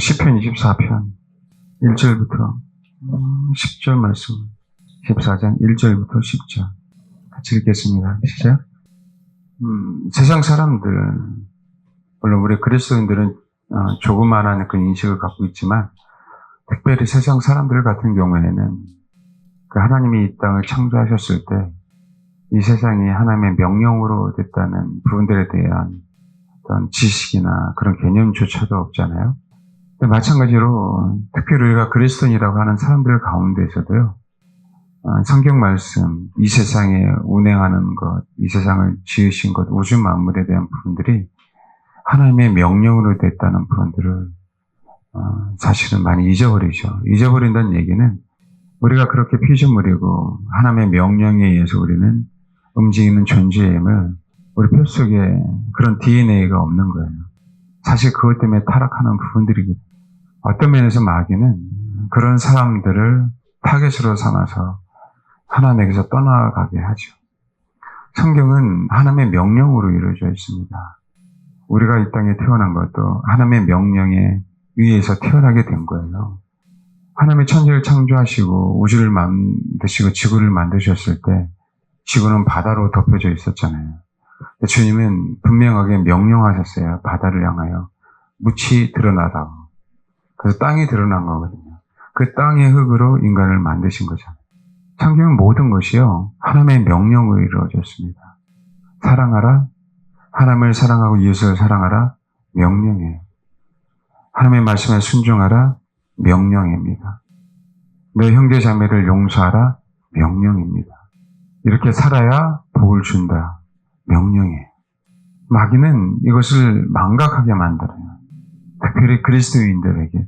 시편 24편 1절부터 10절 말씀, 14장 1절부터 10절 같이 읽겠습니다. 시작. 세상 사람들, 물론 우리 그리스도인들은 조그만한 그런 인식을 갖고 있지만, 특별히 세상 사람들 같은 경우에는 그 하나님이 이 땅을 창조하셨을 때 이 세상이 하나님의 명령으로 됐다는 부분들에 대한 어떤 지식이나 그런 개념조차도 없잖아요. 마찬가지로 특별히 우리가 그리스도인이라고 하는 사람들 가운데서도요, 성경 말씀, 이 세상에 운행하는 것, 이 세상을 지으신 것, 우주 만물에 대한 부분들이 하나님의 명령으로 됐다는 부분들을 사실은 많이 잊어버리죠. 잊어버린다는 얘기는 우리가 그렇게 피조물이고 하나님의 명령에 의해서 우리는 움직이는 존재임을 우리 뼈 속에 그런 DNA가 없는 거예요. 사실 그것 때문에 타락하는 부분들이거든요. 어떤 면에서 마귀는 그런 사람들을 타겟으로 삼아서 하나님에게서 떠나가게 하죠. 성경은 하나님의 명령으로 이루어져 있습니다. 우리가 이 땅에 태어난 것도 하나님의 명령에 의해서 태어나게 된 거예요. 하나님의 천지를 창조하시고 우주를 만드시고 지구를 만드셨을 때 지구는 바다로 덮여져 있었잖아요. 주님은 분명하게 명령하셨어요. 바다를 향하여 묻히 드러나라고. 그래서 땅이 드러난 거거든요. 그 땅의 흙으로 인간을 만드신 거잖아요. 성경은 모든 것이요, 하나님의 명령으로 이루어졌습니다. 사랑하라, 하나님을 사랑하고 이웃을 사랑하라, 명령이에요. 하나님의 말씀에 순종하라, 명령입니다. 내 형제 자매를 용서하라, 명령입니다. 이렇게 살아야 복을 준다, 명령이에요. 마귀는 이것을 망각하게 만들어요. 특별히 그리스도인들에게.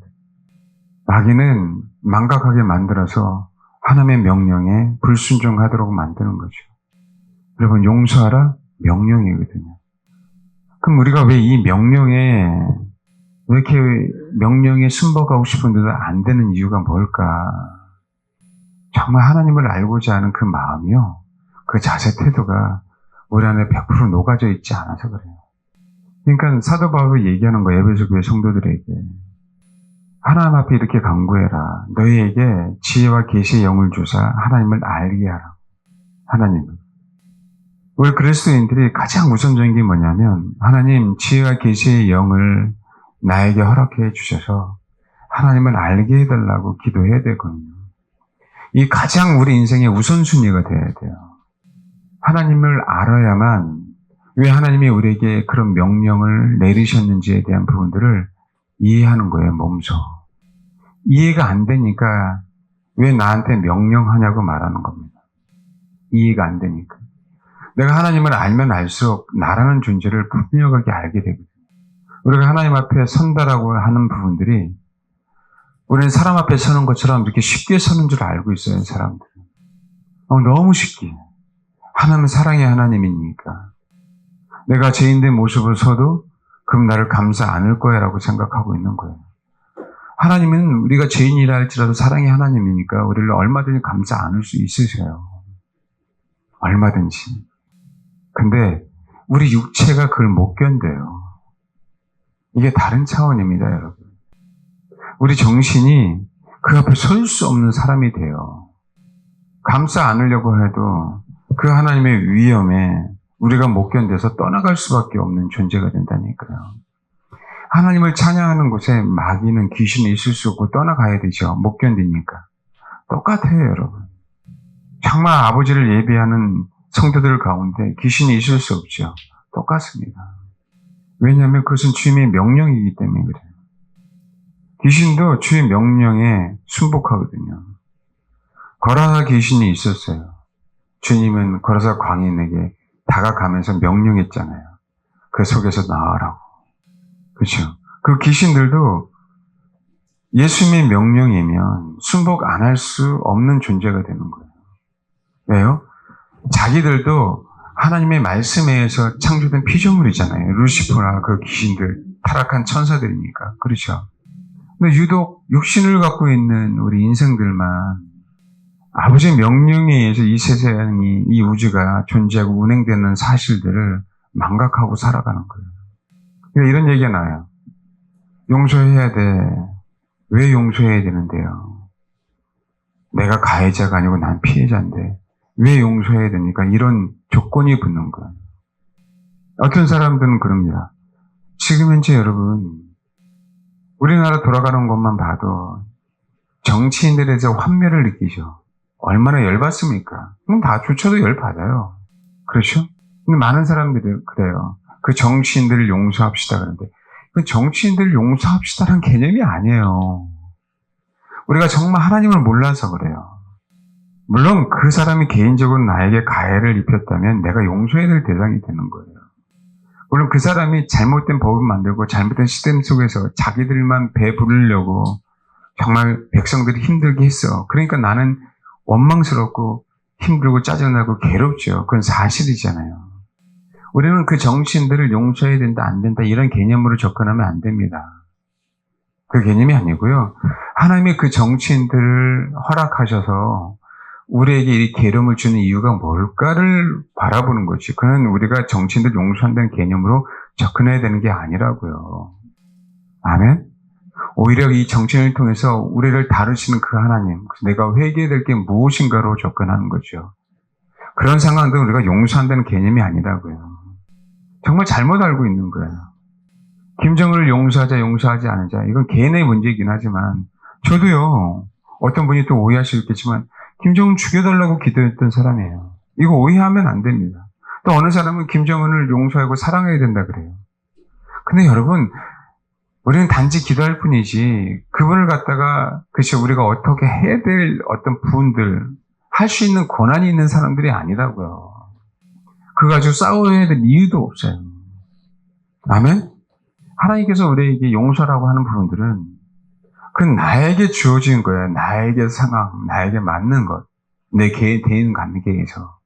마귀는 망각하게 만들어서 하나님의 명령에 불순종하도록 만드는 거죠. 여러분, 용서하라, 명령이거든요. 그럼 우리가 왜 이 명령에, 왜 이렇게 명령에 순복하고 싶은데도 안 되는 이유가 뭘까? 정말 하나님을 알고자 하는 그 마음이요, 그 자세 태도가 우리 안에 100% 녹아져 있지 않아서 그래요. 그러니까 사도 바울이 얘기하는 거예요. 에베소 교회 성도들에게. 하나님 앞에 이렇게 간구해라. 너희에게 지혜와 계시의 영을 주사 하나님을 알게 하라. 하나님을. 우리 그리스도인들이 가장 우선적인 게 뭐냐면, 하나님 지혜와 계시의 영을 나에게 허락해 주셔서 하나님을 알게 해달라고 기도해야 되거든요. 이 가장 우리 인생의 우선순위가 돼야 돼요. 하나님을 알아야만, 왜 하나님이 우리에게 그런 명령을 내리셨는지에 대한 부분들을 이해하는 거예요, 몸소. 이해가 안 되니까 왜 나한테 명령하냐고 말하는 겁니다. 이해가 안 되니까. 내가 하나님을 알면 알수록 나라는 존재를 분명하게 알게 되거든요. 우리가 하나님 앞에 선다라고 하는 부분들이, 우리는 사람 앞에 서는 것처럼 이렇게 쉽게 서는 줄 알고 있어요, 사람들은. 너무 쉽게. 하나님은 사랑의 하나님이니까. 내가 죄인된 모습을 서도 그럼 나를 감싸 안을 거야 라고 생각하고 있는 거예요. 하나님은 우리가 죄인이라 할지라도 사랑의 하나님이니까 우리를 얼마든지 감싸 안을 수 있으세요. 얼마든지. 근데 우리 육체가 그걸 못 견뎌요. 이게 다른 차원입니다, 여러분. 우리 정신이 그 앞에 설 수 없는 사람이 돼요. 감싸 안으려고 해도 그 하나님의 위엄에 우리가 못 견뎌서 떠나갈 수밖에 없는 존재가 된다니까요. 하나님을 찬양하는 곳에 마귀는 귀신이 있을 수 없고 떠나가야 되죠. 못 견디니까. 똑같아요, 여러분. 정말 아버지를 예배하는 성도들 가운데 귀신이 있을 수 없죠. 똑같습니다. 왜냐하면 그것은 주님의 명령이기 때문에 그래요. 귀신도 주의 명령에 순복하거든요. 거라사 귀신이 있었어요. 주님은 거라사 광인에게 다가가면서 명령했잖아요. 그 속에서 나와라고. 그렇죠? 그 귀신들도 예수님의 명령이면 순복 안 할 수 없는 존재가 되는 거예요. 왜요? 자기들도 하나님의 말씀에 의해서 창조된 피조물이잖아요. 루시퍼나 그 귀신들, 타락한 천사들이니까. 그렇죠? 근데 유독 육신을 갖고 있는 우리 인생들만 아버지의 명령에 의해서 이 세상이, 이 우주가 존재하고 운행되는 사실들을 망각하고 살아가는 거예요. 그러니까 이런 얘기가 나와요. 용서해야 돼. 왜 용서해야 되는데요? 내가 가해자가 아니고 난 피해자인데 왜 용서해야 됩니까? 이런 조건이 붙는 거예요. 어떤 사람들은 그럽니다. 지금 현재 여러분, 우리나라 돌아가는 것만 봐도 정치인들에 대해서 환멸을 느끼죠. 얼마나 열받습니까? 그럼 다 조차도 열받아요. 그렇죠? 근데 많은 사람들이 그래요. 그 정치인들을 용서합시다 그러는데 그 정치인들을 용서합시다라는 개념이 아니에요. 우리가 정말 하나님을 몰라서 그래요. 물론 그 사람이 개인적으로 나에게 가해를 입혔다면 내가 용서해야 될 대상이 되는 거예요. 물론 그 사람이 잘못된 법을 만들고 잘못된 시스템 속에서 자기들만 배부르려고 정말 백성들이 힘들게 했어. 그러니까 나는 원망스럽고 힘들고 짜증나고 괴롭죠. 그건 사실이잖아요. 우리는 그 정치인들을 용서해야 된다, 안 된다 이런 개념으로 접근하면 안 됩니다. 그 개념이 아니고요. 하나님이 그 정치인들을 허락하셔서 우리에게 이 괴로움을 주는 이유가 뭘까를 바라보는 거지. 그는 우리가 정치인들 용서한다는 개념으로 접근해야 되는 게 아니라고요. 아멘? 오히려 이 정치인을 통해서 우리를 다루시는 그 하나님, 내가 회개해야 될 게 무엇인가로 접근하는 거죠. 그런 상황도 우리가 용서한다는 개념이 아니라고요. 정말 잘못 알고 있는 거예요. 김정은을 용서하자, 용서하지 않으자. 이건 개인의 문제이긴 하지만, 저도요, 어떤 분이 또 오해하실 수 있겠지만, 김정은 죽여달라고 기도했던 사람이에요. 이거 오해하면 안 됩니다. 또 어느 사람은 김정은을 용서하고 사랑해야 된다 그래요. 근데 여러분, 우리는 단지 기도할 뿐이지, 그분을 갖다가, 그치, 우리가 어떻게 해야 될 어떤 부분들, 할 수 있는 권한이 있는 사람들이 아니라고요. 그거 가지고 싸워야 될 이유도 없어요. 아멘? 하나님께서 우리에게 용서라고 하는 부분들은 그건 나에게 주어진 거야. 나에게 상황, 나에게 맞는 것. 내 대인 관계에서.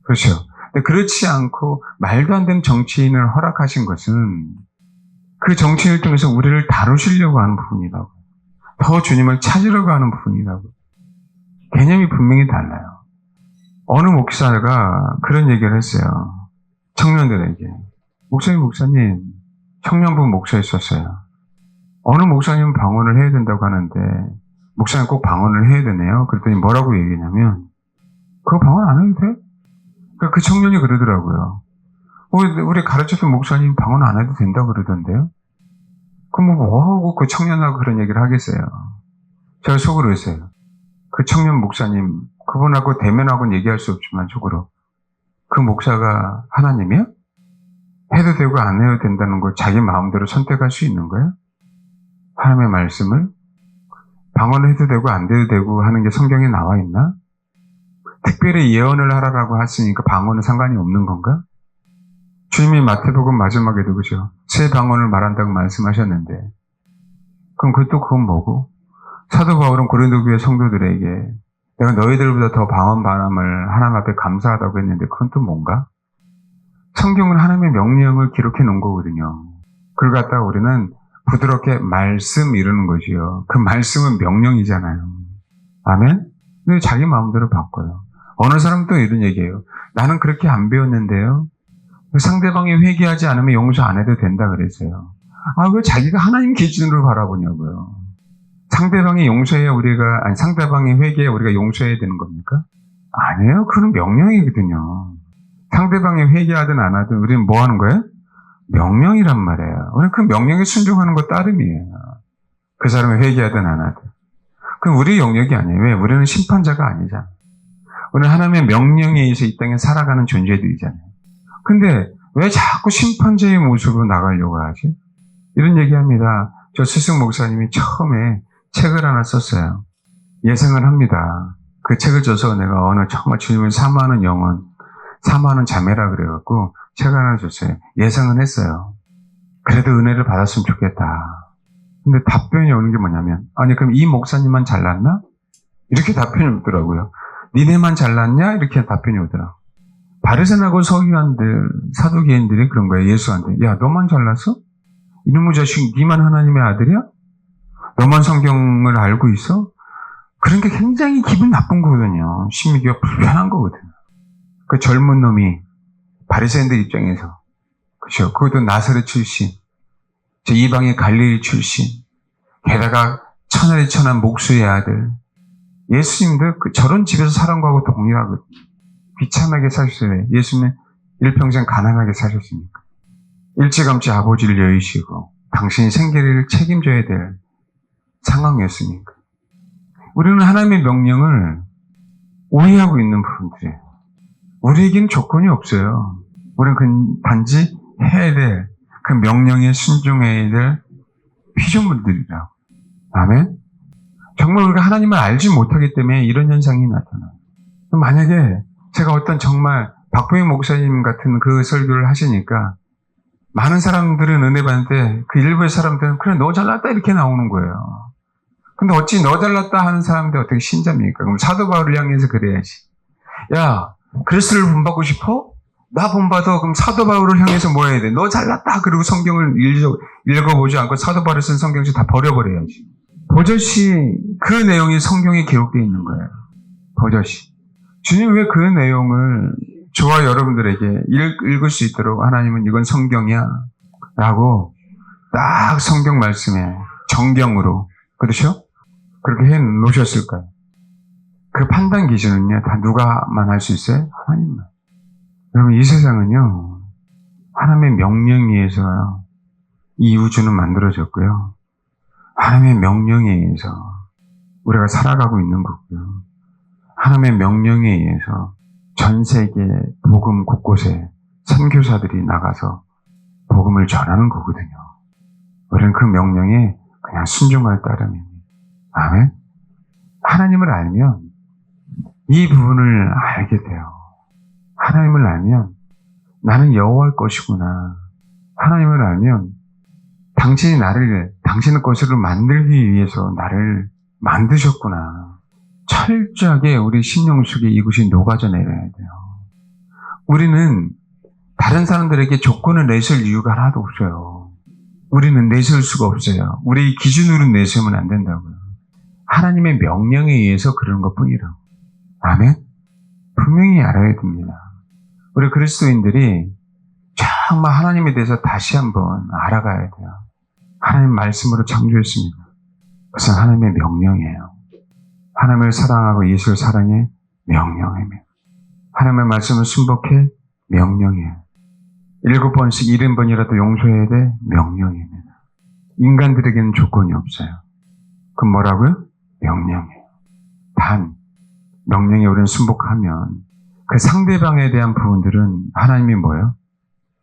그렇죠. 근데 그렇지 않고 말도 안 되는 정치인을 허락하신 것은 그 정치인을 통해서 우리를 다루시려고 하는 부분이라고. 더 주님을 찾으려고 하는 부분이라고. 개념이 분명히 달라요. 어느 목사가 그런 얘기를 했어요. 청년들에게. 목사님, 청년부 목사였었어요. 어느 목사님은 방언을 해야 된다고 하는데, 목사님 꼭 방언을 해야 되네요. 그랬더니 뭐라고 얘기냐면, 그거 방언 안 해도 돼? 그 청년이 그러더라고요. 우리 가르쳤던 목사님 방언 안 해도 된다고 그러던데요? 그럼 뭐하고 그 청년하고 그런 얘기를 하겠어요? 제가 속으로 했어요. 그 청년 목사님, 그분하고 대면하고는 얘기할 수 없지만 속으로. 그 목사가 하나님이야? 해도 되고 안 해도 된다는 걸 자기 마음대로 선택할 수 있는 거야? 하나님의 말씀을? 방언을 해도 되고 안 해도 되고 하는 게 성경에 나와 있나? 특별히 예언을 하라고 했으니까 방언은 상관이 없는 건가? 주님이 마태복음 마지막에도 그죠? 새 방언을 말한다고 말씀하셨는데 그럼 그건 뭐고? 사도 바울은 고린도 교회 성도들에게 내가 너희들보다 더 방언 바람을 하나님 앞에 감사하다고 했는데 그건 또 뭔가? 성경은 하나님의 명령을 기록해 놓은 거거든요. 그걸 갖다가 우리는 부드럽게 말씀 이러는 거지요. 그 말씀은 명령이잖아요. 아멘? 근데 자기 마음대로 바꿔요. 어느 사람도 이런 얘기해요. 나는 그렇게 안 배웠는데요. 상대방이 회개하지 않으면 용서 안 해도 된다 그랬어요. 왜 자기가 하나님 기준으로 바라보냐고요. 상대방이 용서해야 상대방이 회개해야 우리가 용서해야 되는 겁니까? 아니에요. 그건 명령이거든요. 상대방이 회개하든 안 하든 우리는 뭐 하는 거예요? 명령이란 말이에요. 우리는 그 명령에 순종하는 것 따름이에요. 그 사람이 회개하든 안 하든. 그건 우리의 영역이 아니에요. 왜? 우리는 심판자가 아니잖아. 우리는 하나님의 명령에 의해서 이 땅에 살아가는 존재들이잖아요. 근데 왜 자꾸 심판자의 모습으로 나가려고 하지? 이런 얘기합니다. 저 스승 목사님이 처음에 책을 하나 썼어요. 예상을 합니다. 그 책을 줘서 내가 정말 주님을 사모하는 영혼, 사모하는 자매라 그래갖고 책을 하나 줬어요. 예상은 했어요. 그래도 은혜를 받았으면 좋겠다. 근데 답변이 오는 게 뭐냐면, 그럼 이 목사님만 잘났나? 이렇게 답변이 오더라고요. 니네만 잘났냐? 이렇게 답변이 오더라고요. 바리새인하고 서기관들, 사두개인들이 그런 거예요. 예수한테. 야, 너만 잘났어? 이놈의 자식, 니만 하나님의 아들이야? 너만 성경을 알고 있어? 그런 게 굉장히 기분 나쁜 거거든요. 심리가 불편한 거거든요. 그 젊은 놈이 바리새인들 입장에서, 그렇죠. 그것도 나사렛 출신, 저 이방의 갈릴리 출신, 게다가 천하의 천한 목수의 아들, 예수님도 저런 집에서 사는 거하고 동일하거든요. 비참하게 사셨어요. 예수님은 일평생 가난하게 사셨으니까. 일찌감치 아버지를 여의시고 당신이 생계를 책임져야 될 상황이었으니까. 우리는 하나님의 명령을 오해하고 있는 부분들이에요. 우리에게는 조건이 없어요. 우리는 단지 해야 될, 그 명령에 순종해야 될 피조물들이라고. 아멘? 정말 우리가 하나님을 알지 못하기 때문에 이런 현상이 나타나요. 만약에 제가 어떤 정말 박보영 목사님 같은 그 설교를 하시니까 많은 사람들은 은혜 받는데 그 일부의 사람들은 그래 너 잘났다 이렇게 나오는 거예요. 근데 어찌 너 잘났다 하는 사람들 어떻게 신자입니까? 그럼 사도 바울을 향해서 그래야지. 야, 그리스도를 본받고 싶어? 나 본받아. 그럼 사도 바울을 향해서 뭐 해야 돼? 너 잘났다. 그리고 성경을 읽어보지 않고 사도 바울을 쓴 성경책 다 버려버려야지. 버젓이 그 내용이 성경에 기록되어 있는 거예요. 버젓이. 주님 왜 그 내용을 저와 여러분들에게 읽을 수 있도록 하나님은 이건 성경이야 라고 딱 성경 말씀에 정경으로, 그렇죠? 그렇게 해 놓으셨을까요? 그 판단 기준은요, 다 누가만 할 수 있어요? 하나님만. 여러분, 이 세상은요, 하나님의 명령에 의해서 이 우주는 만들어졌고요. 하나님의 명령에 의해서 우리가 살아가고 있는 거고요. 하나님의 명령에 의해서 전 세계 복음 곳곳에 선교사들이 나가서 복음을 전하는 거거든요. 우리는 그 명령에 그냥 순종할 따름입니다. 아멘? 하나님을 알면 이 부분을 알게 돼요. 하나님을 알면 나는 여호와의 것이구나. 하나님을 알면 당신의 것으로 만들기 위해서 나를 만드셨구나. 철저하게 우리 심령 속에 이것이 녹아져 내려야 돼요. 우리는 다른 사람들에게 조건을 내세울 이유가 하나도 없어요. 우리는 내세울 수가 없어요. 우리 기준으로 내세우면 안 된다고요. 하나님의 명령에 의해서 그러는 것뿐이라고. 아멘? 분명히 알아야 됩니다. 우리 그리스도인들이 정말 하나님에 대해서 다시 한번 알아가야 돼요. 하나님 말씀으로 창조했습니다. 그것은 하나님의 명령이에요. 하나님을 사랑하고 예수를 사랑해 명령입니다. 하나님의 말씀을 순복해 명령이에요. 7번씩 70번이라도 용서해야 돼 명령입니다. 인간들에게는 조건이 없어요. 그럼 뭐라고요? 명령이에요. 단 명령에 우리는 순복하면 그 상대방에 대한 부분들은 하나님이 뭐예요?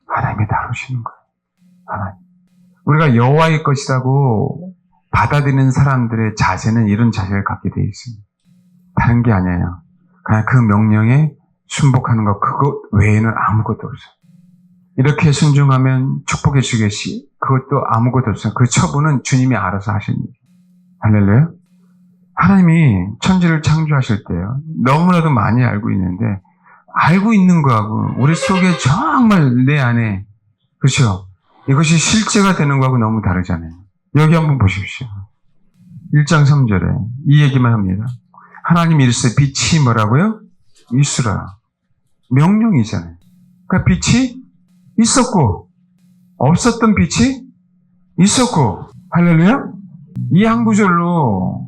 하나님이 다루시는 거예요. 하나님. 우리가 여호와의 것이라고 받아들이는 사람들의 자세는 이런 자세를 갖게 되어 있습니다. 다른 게 아니에요. 그냥 그 명령에 순복하는 것, 그것 외에는 아무것도 없어요. 이렇게 순종하면 축복해 주겠지. 그것도 아무것도 없어요. 그 처분은 주님이 알아서 하시는 거예요. 할렐루야? 하나님이 천지를 창조하실 때요, 너무나도 많이 알고 있는데 알고 있는 거하고 우리 속에 정말 내 안에, 그렇죠? 이것이 실제가 되는 거하고 너무 다르잖아요. 여기 한번 보십시오. 1장 3절에 이 얘기만 합니다. 하나님이 이르시되 빛이 뭐라고요? 있으라. 명령이잖아요. 그러니까 빛이 있었고 없었던 빛이 있었고. 할렐루야? 이 한 구절로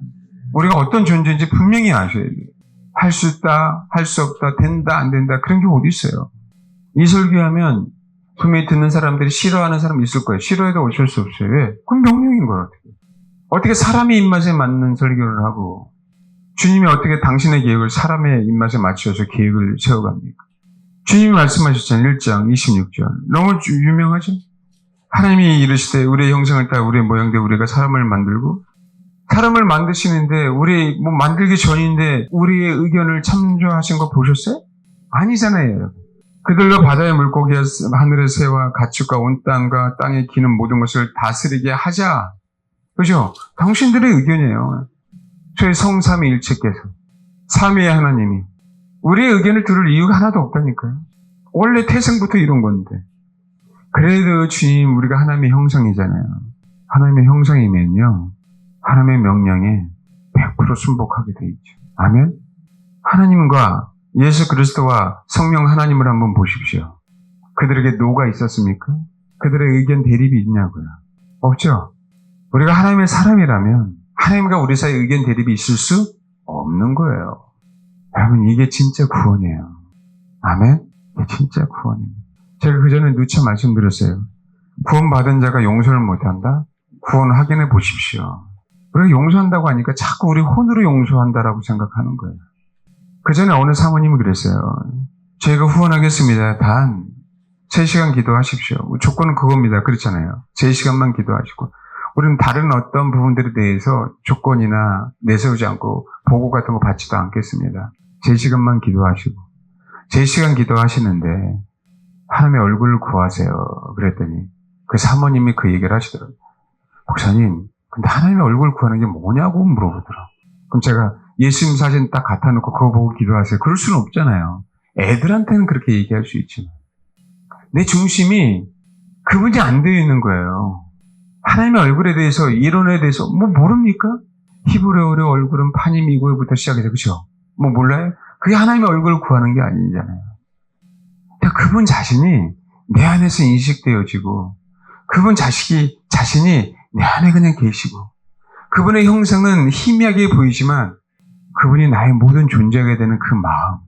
우리가 어떤 존재인지 분명히 아셔야 돼요. 할 수 있다, 할 수 없다, 된다, 안 된다, 그런 게 어디 있어요. 이 설교하면 분명히 듣는 사람들이 싫어하는 사람이 있을 거예요. 싫어해도 어쩔 수 없어요. 왜? 그건 명령인 거예요. 어떻게 사람의 입맛에 맞는 설교를 하고 주님이 어떻게 당신의 계획을 사람의 입맛에 맞춰서 계획을 세워갑니까? 주님이 말씀하셨잖아요. 1장 26절. 너무 유명하죠? 하나님이 이르시되 우리의 형상을 따라 우리의 모양대로 우리가 사람을 만들고, 사람을 만드시는데 우리 만들기 전인데 우리의 의견을 참조하신 거 보셨어요? 아니잖아요, 여러분. 그들로 바다의 물고기와 하늘의 새와 가축과 온 땅과 땅에 기는 모든 것을 다스리게 하자. 그죠? 당신들의 의견이에요. 저희 성삼위일체께서, 삼위의 하나님이 우리의 의견을 들을 이유가 하나도 없다니까요. 원래 태생부터 이런 건데. 그래도 주님, 우리가 하나님의 형상이잖아요. 하나님의 형상이면요, 하나님의 명령에 100% 순복하게 돼 있죠. 아멘? 하나님과 예수 그리스도와 성령 하나님을 한번 보십시오. 그들에게 노가 있었습니까? 그들의 의견 대립이 있냐고요. 없죠? 우리가 하나님의 사람이라면 하나님과 우리 사이에 의견 대립이 있을 수 없는 거예요. 여러분, 이게 진짜 구원이에요. 아멘? 이게 진짜 구원입니다. 제가 그전에 누차 말씀드렸어요. 구원받은 자가 용서를 못한다? 구원 확인해 보십시오. 우리가 용서한다고 하니까 자꾸 우리 혼으로 용서한다라고 생각하는 거예요. 그전에 어느 사모님이 그랬어요. 저희가 후원하겠습니다. 단 3시간 기도하십시오. 조건은 그겁니다. 그렇잖아요. 3시간만 기도하시고 우리는 다른 어떤 부분들에 대해서 조건이나 내세우지 않고 보고 같은 거 받지도 않겠습니다. 3시간만 기도하시고 3시간 기도하시는데 하나님의 얼굴을 구하세요. 그랬더니 그 사모님이 그 얘기를 하시더라고요. 목사님, 근데 하나님의 얼굴 구하는 게 뭐냐고 물어보더라고요. 그럼 제가 예수님 사진 딱 갖다 놓고 그거 보고 기도하세요. 그럴 수는 없잖아요. 애들한테는 그렇게 얘기할 수 있지만 내 중심이 그분이 안 되어 있는 거예요. 하나님의 얼굴에 대해서, 이론에 대해서 뭐 모릅니까? 히브리어의 얼굴은 파니미고부터 시작해서, 그죠? 뭐 몰라요? 그게 하나님의 얼굴을 구하는 게 아니잖아요. 그러니까 그분 자신이 내 안에서 인식되어지고 그분 자신이 내 안에 그냥 계시고 그분의 형상은 희미하게 보이지만 그분이 나의 모든 존재하게 되는 그 마음,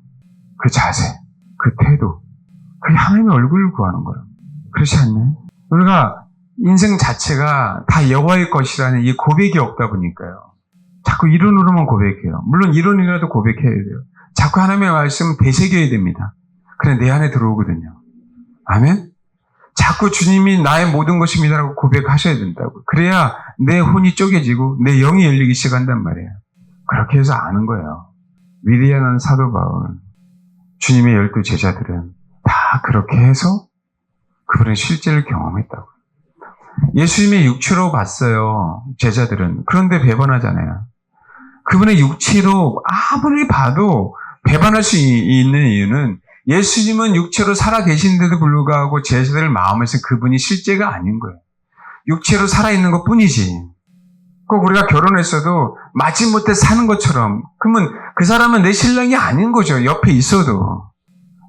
그 자세, 그 태도, 그게 하나님의 얼굴을 구하는 거예요. 그렇지 않나요? 우리가 인생 자체가 다 여호와의 것이라는 이 고백이 없다 보니까요. 자꾸 이론으로만 고백해요. 물론 이론이라도 고백해야 돼요. 자꾸 하나님의 말씀 되새겨야 됩니다. 그래 내 안에 들어오거든요. 아멘? 자꾸 주님이 나의 모든 것입니다라고 고백하셔야 된다고. 그래야 내 혼이 쪼개지고 내 영이 열리기 시작한단 말이에요. 그렇게 해서 아는 거예요. 위대한 사도 바울, 주님의 12 제자들은 다 그렇게 해서 그분의 실제를 경험했다고. 예수님의 육체로 봤어요. 제자들은. 그런데 배반하잖아요. 그분의 육체로 아무리 봐도 배반할 수 있는 이유는 예수님은 육체로 살아계시는데도 불구하고 제자들 마음에서 그분이 실제가 아닌 거예요. 육체로 살아있는 것 뿐이지. 꼭 우리가 결혼했어도 마지못해 사는 것처럼, 그러면 그 사람은 내 신랑이 아닌 거죠. 옆에 있어도.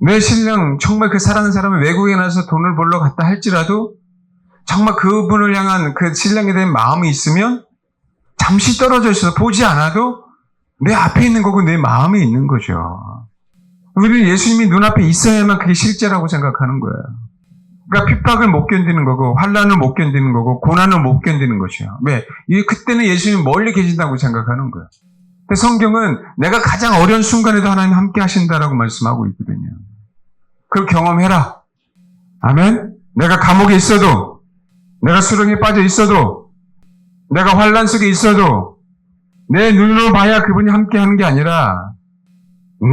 내 신랑, 정말 그 사랑하는 사람은 외국에 나서 돈을 벌러 갔다 할지라도 정말 그분을 향한 그 신랑에 대한 마음이 있으면 잠시 떨어져 있어서 보지 않아도 내 앞에 있는 거고 내 마음에 있는 거죠. 우리는 예수님이 눈앞에 있어야만 그게 실제라고 생각하는 거예요. 그러니까 핍박을 못 견디는 거고 환난을 못 견디는 거고 고난을 못 견디는 것이에요. 왜? 그때는 예수님이 멀리 계신다고 생각하는 거예요. 근데 성경은 내가 가장 어려운 순간에도 하나님 함께 하신다라고 말씀하고 있거든요. 그걸 경험해라. 아멘? 내가 감옥에 있어도, 내가 수렁에 빠져 있어도, 내가 환난 속에 있어도 내 눈으로 봐야 그분이 함께 하는 게 아니라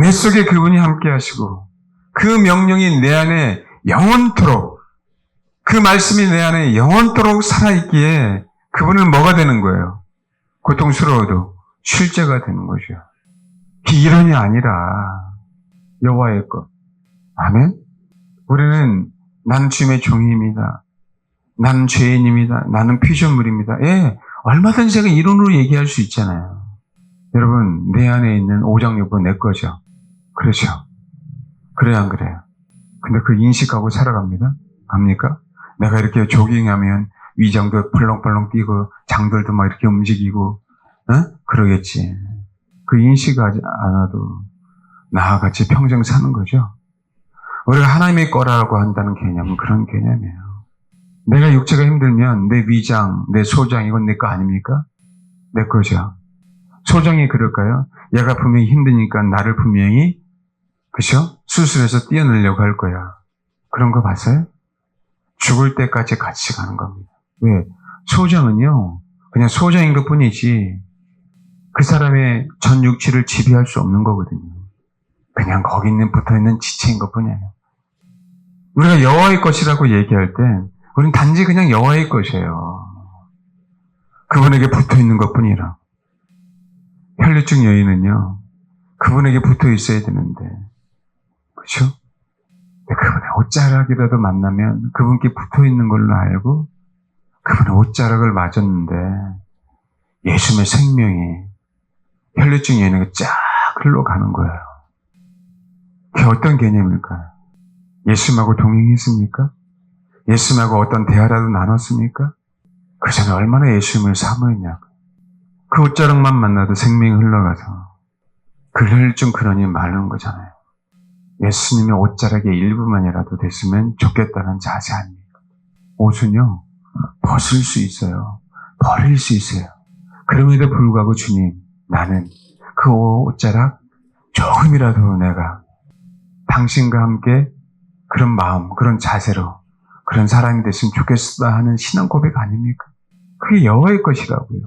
내 속에 그분이 함께 하시고 그 명령이 내 안에 영원토록, 그 말씀이 내 안에 영원토록 살아있기에 그분은 뭐가 되는 거예요? 고통스러워도 실제가 되는 것이요. 이론이 아니라 여호와의 것. 아멘? 우리는 나는 주님의 종입니다. 나는 죄인입니다. 나는 피조물입니다. 예, 얼마든지 제가 이론으로 얘기할 수 있잖아요. 여러분, 내 안에 있는 오장육부 내 거죠. 그렇죠. 그래야 안 그래요? 근데 그 인식하고 살아갑니다. 압니까? 내가 이렇게 조깅하면 위장도 펄렁펄렁 뛰고 장들도 막 이렇게 움직이고 그러겠지. 그 인식하지 않아도 나와 같이 평생 사는 거죠. 우리가 하나님의 거라고 한다는 개념은 그런 개념이에요. 내가 육체가 힘들면 내 위장, 내 소장 이건 내 거 아닙니까? 내 거죠. 소장이 그럴까요? 얘가 분명히 힘드니까 나를 분명히 그죠? 수술해서 떼어내려고 할 거야. 그런 거 봤어요? 죽을 때까지 같이 가는 겁니다. 왜? 소장은요, 그냥 소장인 것 뿐이지 그 사람의 전 육체를 지배할 수 없는 거거든요. 그냥 거기 있는 붙어있는 지체인 것 뿐이에요. 우리가 여호와의 것이라고 얘기할 때 우리는 단지 그냥 여호와의 것이에요. 그분에게 붙어있는 것 뿐이라. 혈류증 여인은요, 그분에게 붙어 있어야 되는데, 그렇죠? 그분의 옷자락이라도 만나면 그분께 붙어 있는 걸로 알고 그분의 옷자락을 맞았는데 예수님의 생명이 혈류증 여인에게 쫙 흘러가는 거예요. 그게 어떤 개념일까요? 예수님하고 동행했습니까? 예수님하고 어떤 대화라도 나눴습니까? 그 전에 얼마나 예수님을 사모했냐. 그 옷자락만 만나도 생명이 흘러가서 그럴 좀 그러니 말하는 거잖아요. 예수님의 옷자락의 일부만이라도 됐으면 좋겠다는 자세 아닙니까? 옷은요, 벗을 수 있어요. 버릴 수 있어요. 그럼에도 불구하고 주님, 나는 그 옷자락 조금이라도 내가 당신과 함께 그런 마음, 그런 자세로 그런 사람이 됐으면 좋겠다 하는 신앙 고백 아닙니까? 그게 여호와의 것이라고요.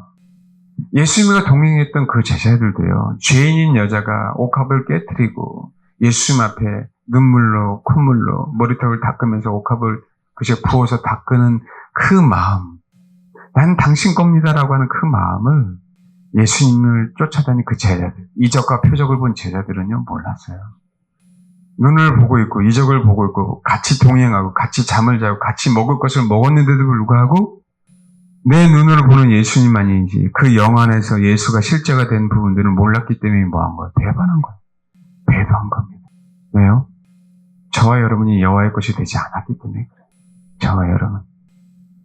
예수님과 동행했던 그 제자들도요, 죄인인 여자가 옥합을 깨뜨리고 예수님 앞에 눈물로, 콧물로 머리털을 닦으면서 옥합을 그저 부어서 닦는 그 마음, 난 당신 겁니다라고 하는 그 마음을 예수님을 쫓아다닌 그 제자들, 이적과 표적을 본 제자들은요, 몰랐어요. 눈을 보고 있고 이적을 보고 있고 같이 동행하고 같이 잠을 자고 같이 먹을 것을 먹었는데도 불구하고 내 눈으로 보는 예수님만이지 그 영 안에서 예수가 실제가 된 부분들을 몰랐기 때문에 뭐한 거예요? 배반한 거예요. 배도한 겁니다. 왜요? 저와 여러분이 여호와의 것이 되지 않았기 때문에 그래요. 저와 여러분.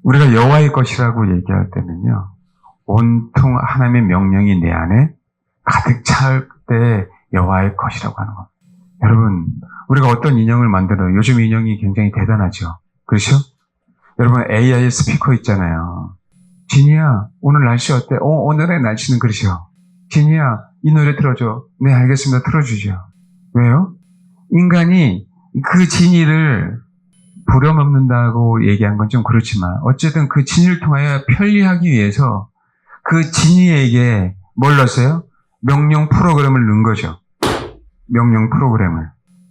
우리가 여호와의 것이라고 얘기할 때는요, 온통 하나님의 명령이 내 안에 가득 찰 때 여호와의 것이라고 하는 겁니다. 여러분, 우리가 어떤 인형을 만들어요? 요즘 인형이 굉장히 대단하죠. 그렇죠? 여러분, AI 스피커 있잖아요. 지니야, 오늘 날씨 어때? 오늘의 날씨는 그러죠. 지니야, 이 노래 틀어줘. 네, 알겠습니다. 틀어주죠. 왜요? 인간이 그 지니를 부려먹는다고 얘기한 건 좀 그렇지만 어쨌든 그 지니를 통하여 편리하기 위해서 그 지니에게 뭘 넣었어요? 명령 프로그램을 넣은 거죠. 명령 프로그램을.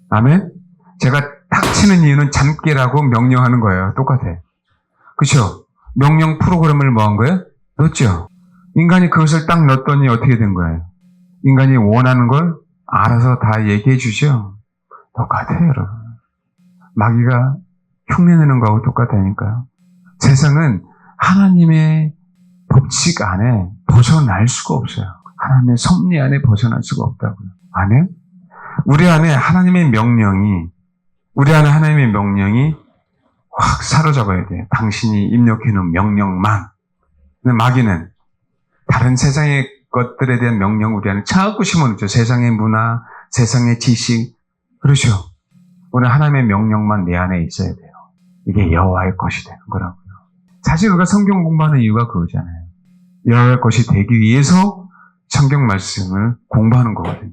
아멘? 제가 탁 치는 이유는 잠깨라고 명령하는 거예요. 똑같아. 그렇죠? 명령 프로그램을 뭐 한 거예요? 넣었죠. 인간이 그것을 딱 넣었더니 어떻게 된 거예요? 인간이 원하는 걸 알아서 다 얘기해 주죠. 똑같아요, 여러분. 마귀가 흉내내는 거하고 똑같다니까요. 세상은 하나님의 법칙 안에 벗어날 수가 없어요. 하나님의 섭리 안에 벗어날 수가 없다고요. 아멘? 우리 안에 하나님의 명령이 확 사로잡아야 돼요. 당신이 입력해 놓은 명령만. 근데 마귀는 다른 세상의 것들에 대한 명령 우리 안에 자꾸 심어놓죠. 세상의 문화, 세상의 지식. 그렇죠. 우리는 하나님의 명령만 내 안에 있어야 돼요. 이게 여호와의 것이 되는 거라고요. 사실 우리가 성경 공부하는 이유가 그거잖아요. 여호와의 것이 되기 위해서 성경 말씀을 공부하는 거거든요.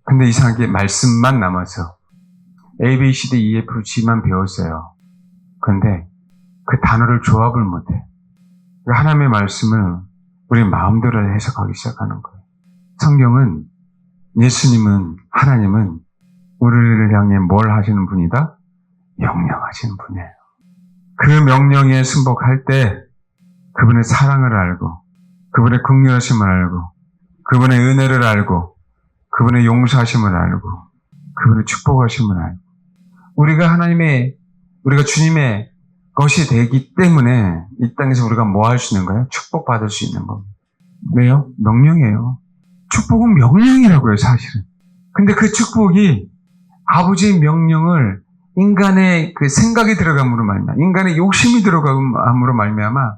근데 이상하게 말씀만 남아서 A, B, C, D, E, F, G만 배웠어요. 그런데 그 단어를 조합을 못해. 하나님의 말씀을 우리 마음대로 해석하기 시작하는 거예요. 성경은, 예수님은, 하나님은 우리를 향해 뭘 하시는 분이다? 명령하시는 분이에요. 그 명령에 순복할 때 그분의 사랑을 알고, 그분의 긍휼하심을 알고, 그분의 은혜를 알고, 그분의 용서하심을 알고, 그분의 축복하심을 알고, 우리가 주님의 것이 되기 때문에 이 땅에서 우리가 뭐 할 수 있는 거예요? 축복받을 수 있는 겁니다. 왜요? 명령이에요. 축복은 명령이라고요, 사실은. 근데 그 축복이 아버지의 명령을 인간의 그 생각이 들어감으로 말미암아, 인간의 욕심이 들어감으로 말미암아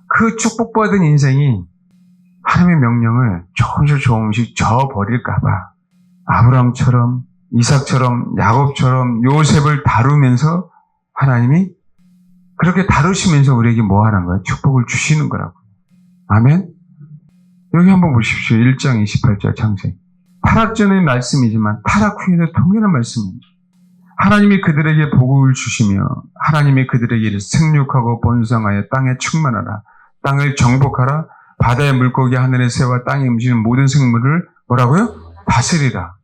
그 축복받은 인생이 하나님의 명령을 조금씩 저버릴까봐 아브라함처럼, 이삭처럼, 야곱처럼, 요셉을 다루면서 하나님이 그렇게 다루시면서 우리에게 뭐 하는 거예요? 축복을 주시는 거라고. 아멘? 여기 한번 보십시오. 1장 28절 창세기. 타락 전의 말씀이지만 타락 후에도 통일한 말씀입니다. 하나님이 그들에게 복을 주시며 하나님이 그들에게 이르 생육하고 번성하여 땅에 충만하라. 땅을 정복하라. 바다의 물고기, 하늘의 새와 땅에 움직이는 모든 생물을 뭐라고요? 다스리라.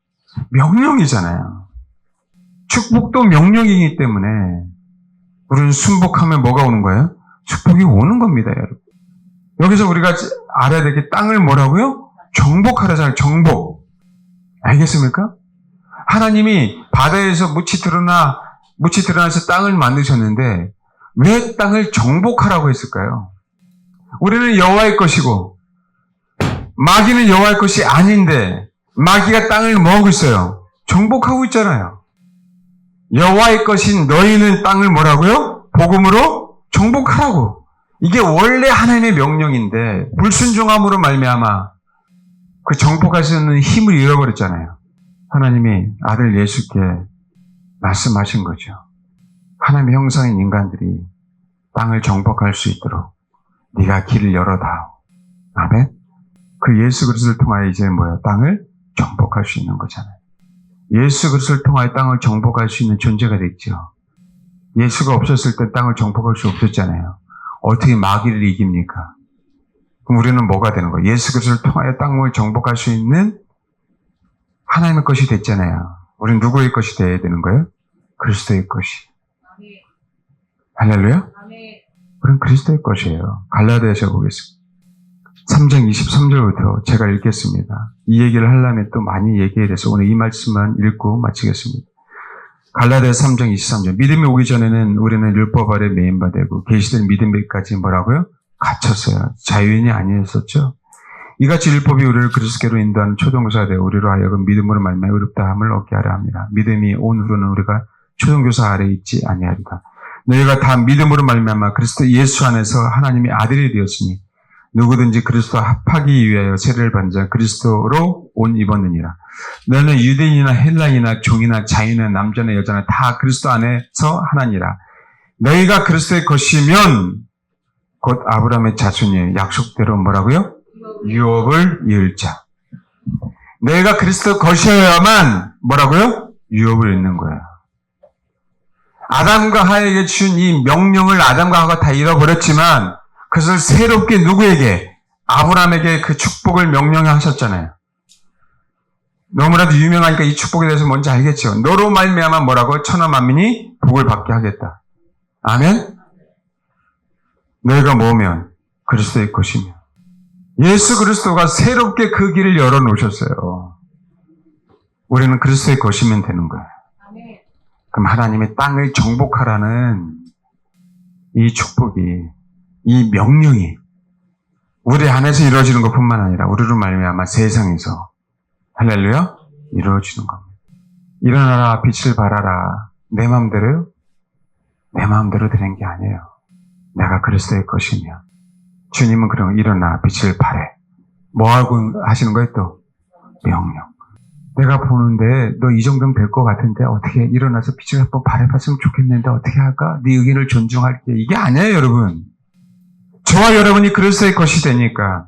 명령이잖아요. 축복도 명령이기 때문에 우리는 순복하면 뭐가 오는 거예요? 축복이 오는 겁니다, 여러분. 여기서 우리가 알아야 될 게 땅을 뭐라고요? 정복하라잖아요. 정복. 알겠습니까? 하나님이 바다에서 묻이 드러나서 땅을 만드셨는데 왜 땅을 정복하라고 했을까요? 우리는 여호와의 것이고 마귀는 여호와의 것이 아닌데 마귀가 땅을 뭐하고 있어요? 정복하고 있잖아요. 여호와의 것인 너희는 땅을 뭐라고요? 복음으로 정복하라고. 이게 원래 하나님의 명령인데 불순종함으로 말미암아 그 정복할 수 있는 힘을 잃어버렸잖아요. 하나님이 아들 예수께 말씀하신 거죠. 하나님의 형상인 인간들이 땅을 정복할 수 있도록 네가 길을 열어다오. 아멘. 그 예수 그리스도를 통하여 이제 땅을 정복할 수 있는 거잖아요. 예수 그리스도를 통하여 땅을 정복할 수 있는 존재가 됐죠. 예수가 없었을 때 땅을 정복할 수 없었잖아요. 어떻게 마귀를 이깁니까? 그럼 우리는 뭐가 되는 거예요? 예수 그리스도를 통하여 땅을 정복할 수 있는 하나님의 것이 됐잖아요. 우리는 누구의 것이 되어야 되는 거예요? 그리스도의 것이. 할렐루야? 우리는 그리스도의 것이에요. 갈라디아서 보겠습니다. 3장 23절부터 제가 읽겠습니다. 이 얘기를 하려면 또 많이 얘기해야 돼서 오늘 이 말씀만 읽고 마치겠습니다. 갈라디아서 3장 23절. 믿음이 오기 전에는 우리는 율법 아래 매인바 되고 계시된 믿음에까지 뭐라고요? 갇혔어요. 자유인이 아니었었죠. 이같이 율법이 우리를 그리스도께로 인도하는 초등교사가 되어 우리로 하여금 믿음으로 말미암아 의롭다함을 얻게 하려 합니다. 믿음이 온 후로는 우리가 초등교사 아래 있지 아니하리다. 너희가 다 믿음으로 말미암아 그리스도 예수 안에서 하나님의 아들이 되었으니 누구든지 그리스도와 합하기 위하여 세례를 받은 자 그리스도로 옷 입었느니라. 너는 유대인이나 헬라인이나 종이나 자유나 남자나 여자나 다 그리스도 안에서 하나니라. 너희가 그리스도의 것이면 곧 아브라함의 자손이에요. 약속대로 뭐라고요? 유업을 이을 자. 너희가 그리스도 것이어야만 뭐라고요? 유업을 잇는 거예요. 아담과 하에게 준 이 명령을 아담과 하가 다 잃어버렸지만 그것을 새롭게 누구에게? 아브라함에게 그 축복을 명령하셨잖아요. 너무나도 유명하니까 이 축복에 대해서 뭔지 알겠죠. 너로 말미암아 뭐라고? 천하 만민이 복을 받게 하겠다. 아멘? 너희가 뭐면? 그리스도의 것이며. 예수 그리스도가 새롭게 그 길을 열어놓으셨어요. 우리는 그리스도의 것이면 되는 거예요. 그럼 하나님의 땅을 정복하라는 이 축복이, 이 명령이 우리 안에서 이루어지는 것뿐만 아니라 우리로 말미암아 세상에서 할렐루야 이루어지는 겁니다. 일어나라 빛을 발하라. 내 마음대로요? 내 마음대로 되는 게 아니에요. 내가 그리스도의 것이며 주님은 그럼 일어나 빛을 발해. 뭐하고 하시는 거예요 또? 명령. 내가 보는데 너 이 정도면 될 것 같은데 어떻게 일어나서 빛을 한번 발해봤으면 좋겠는데 어떻게 할까? 네 의견을 존중할게. 이게 아니에요 여러분. 저와 여러분이 그리스도의 것이 되니까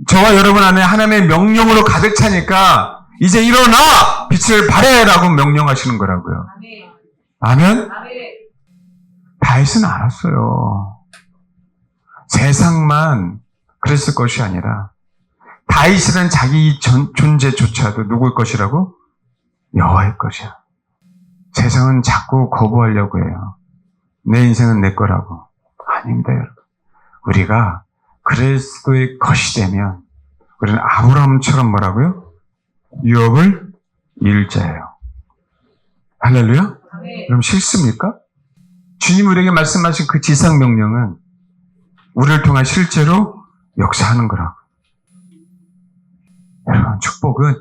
저와 여러분 안에 하나님의 명령으로 가득 차니까 이제 일어나 빛을 발해라고 명령하시는 거라고요. 아멘? 다윗은 알았어요. 세상만 그랬을 것이 아니라 다윗이라는 자기 존재조차도 누구의 것이라고? 여호와의 것이야. 세상은 자꾸 거부하려고 해요. 내 인생은 내 거라고. 아닙니다, 여러분. 우리가 그리스도의 것이 되면 우리는 아브라함처럼 뭐라고요? 유업을 이을 자예요. 할렐루야? 그럼 싫습니까? 주님 우리에게 말씀하신 그 지상명령은 우리를 통해 실제로 역사하는 거라고. 여러분, 축복은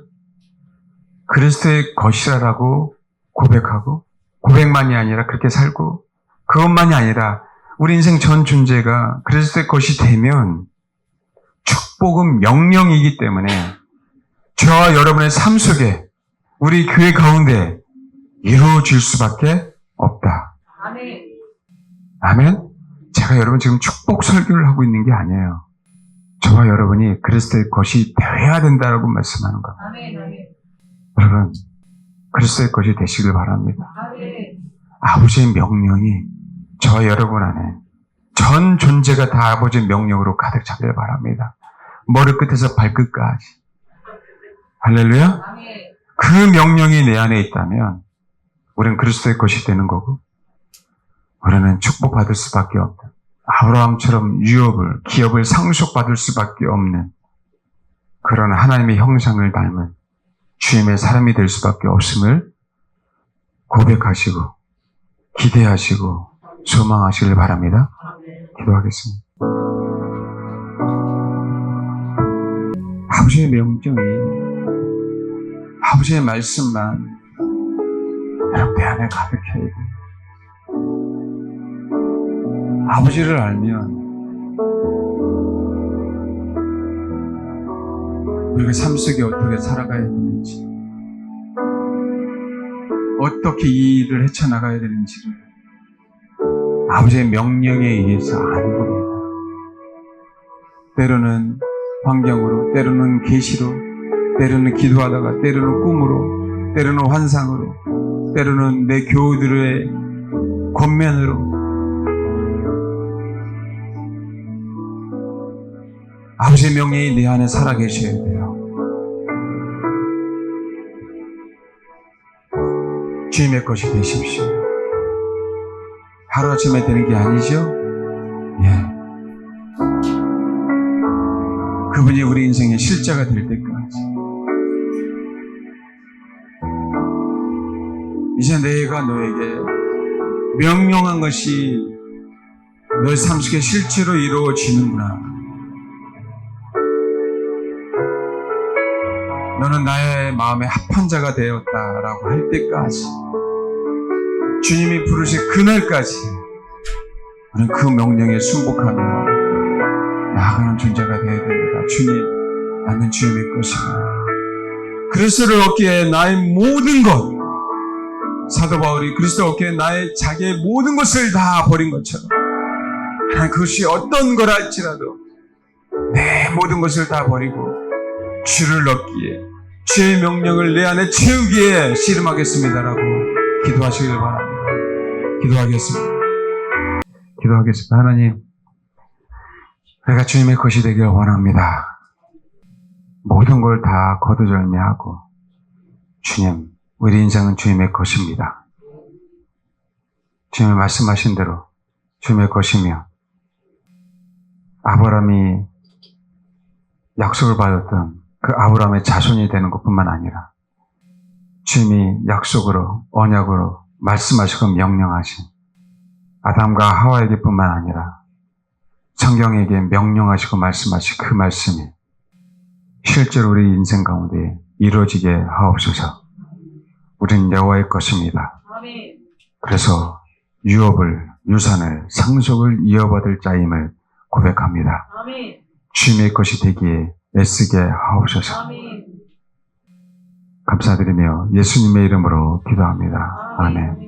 그리스도의 것이라고 고백하고 고백만이 아니라 그렇게 살고 그것만이 아니라 우리 인생 전 존재가 그리스도의 것이 되면 축복은 명령이기 때문에 저와 여러분의 삶 속에 우리 교회 가운데 이루어질 수밖에 없다. 아멘. 아멘. 제가 여러분 지금 축복 설교를 하고 있는 게 아니에요. 저와 여러분이 그리스도의 것이 되어야 된다고 말씀하는 겁니다. 아멘, 아멘. 여러분, 그리스도의 것이 되시길 바랍니다. 아멘. 아버지의 명령이 저와 여러분 안에 전 존재가 다 아버지의 명령으로 가득 차길 바랍니다. 머리끝에서 발끝까지. 할렐루야? 아멘. 그 명령이 내 안에 있다면 우리는 그리스도의 것이 되는 거고 우리는 축복받을 수밖에 없다. 아브라함처럼 유업을, 기업을 상속받을 수밖에 없는 그런 하나님의 형상을 닮은 주님의 사람이 될 수밖에 없음을 고백하시고 기대하시고 소망하시길 바랍니다. 기도하겠습니다. 아버지의 명령이 아버지의 말씀만 여러분 내 안에 가득해야 돼요. 아버지를 알면 우리가 삶 속에 어떻게 살아가야 되는지, 어떻게 이 일을 헤쳐나가야 되는지를 아버지의 명령에 의해서 아는 겁니다. 때로는 환경으로, 때로는 계시로, 때로는 기도하다가, 때로는 꿈으로, 때로는 환상으로, 때로는 내 교우들의 권면으로 아버지의 명령이 내 안에 살아계셔야 돼요. 주님의 것이 되십시오. 하루아침에 되는 게 아니죠? 예. 그분이 우리 인생의 실자가 될 때까지 이제 내가 너에게 명령한 것이 너의 삶 속에 실제로 이루어지는구나. 너는 나의 마음에 합한 자가 되었다라고 할 때까지, 주님이 부르신 그날까지 우리는 그 명령에 순복하며 나아가는 존재가 되어야 됩니다. 주님, 나는 주님의 것입니다. 그리스도를 얻기에 나의 모든 것, 사도 바울이 그리스도 얻기에 나의 자기의 모든 것을 다 버린 것처럼, 하나님 그것이 어떤 거라 할지라도 내 모든 것을 다 버리고 주를 얻기에, 주의 명령을 내 안에 채우기에 씨름하겠습니다라고 기도하시길 바랍니다. 기도하겠습니다. 하나님, 내가 주님의 것이 되길 원합니다. 모든 걸 다 거두절미하고, 주님, 우리 인생은 주님의 것입니다. 주님이 말씀하신 대로 주님의 것이며, 아브라함이 약속을 받았던 그 아브라함의 자손이 되는 것뿐만 아니라 주님이 약속으로, 언약으로 말씀하시고 명령하신 아담과 하와에게 뿐만 아니라 성경에게 명령하시고 말씀하신 그 말씀이 실제로 우리 인생 가운데 이루어지게 하옵소서. 우리는 여호와의 것입니다. 그래서 유업을, 유산을, 상속을 이어받을 자임을 고백합니다. 주님의 것이 되기에 애쓰게 하옵소서. 감사드리며 예수님의 이름으로 기도합니다. 아멘.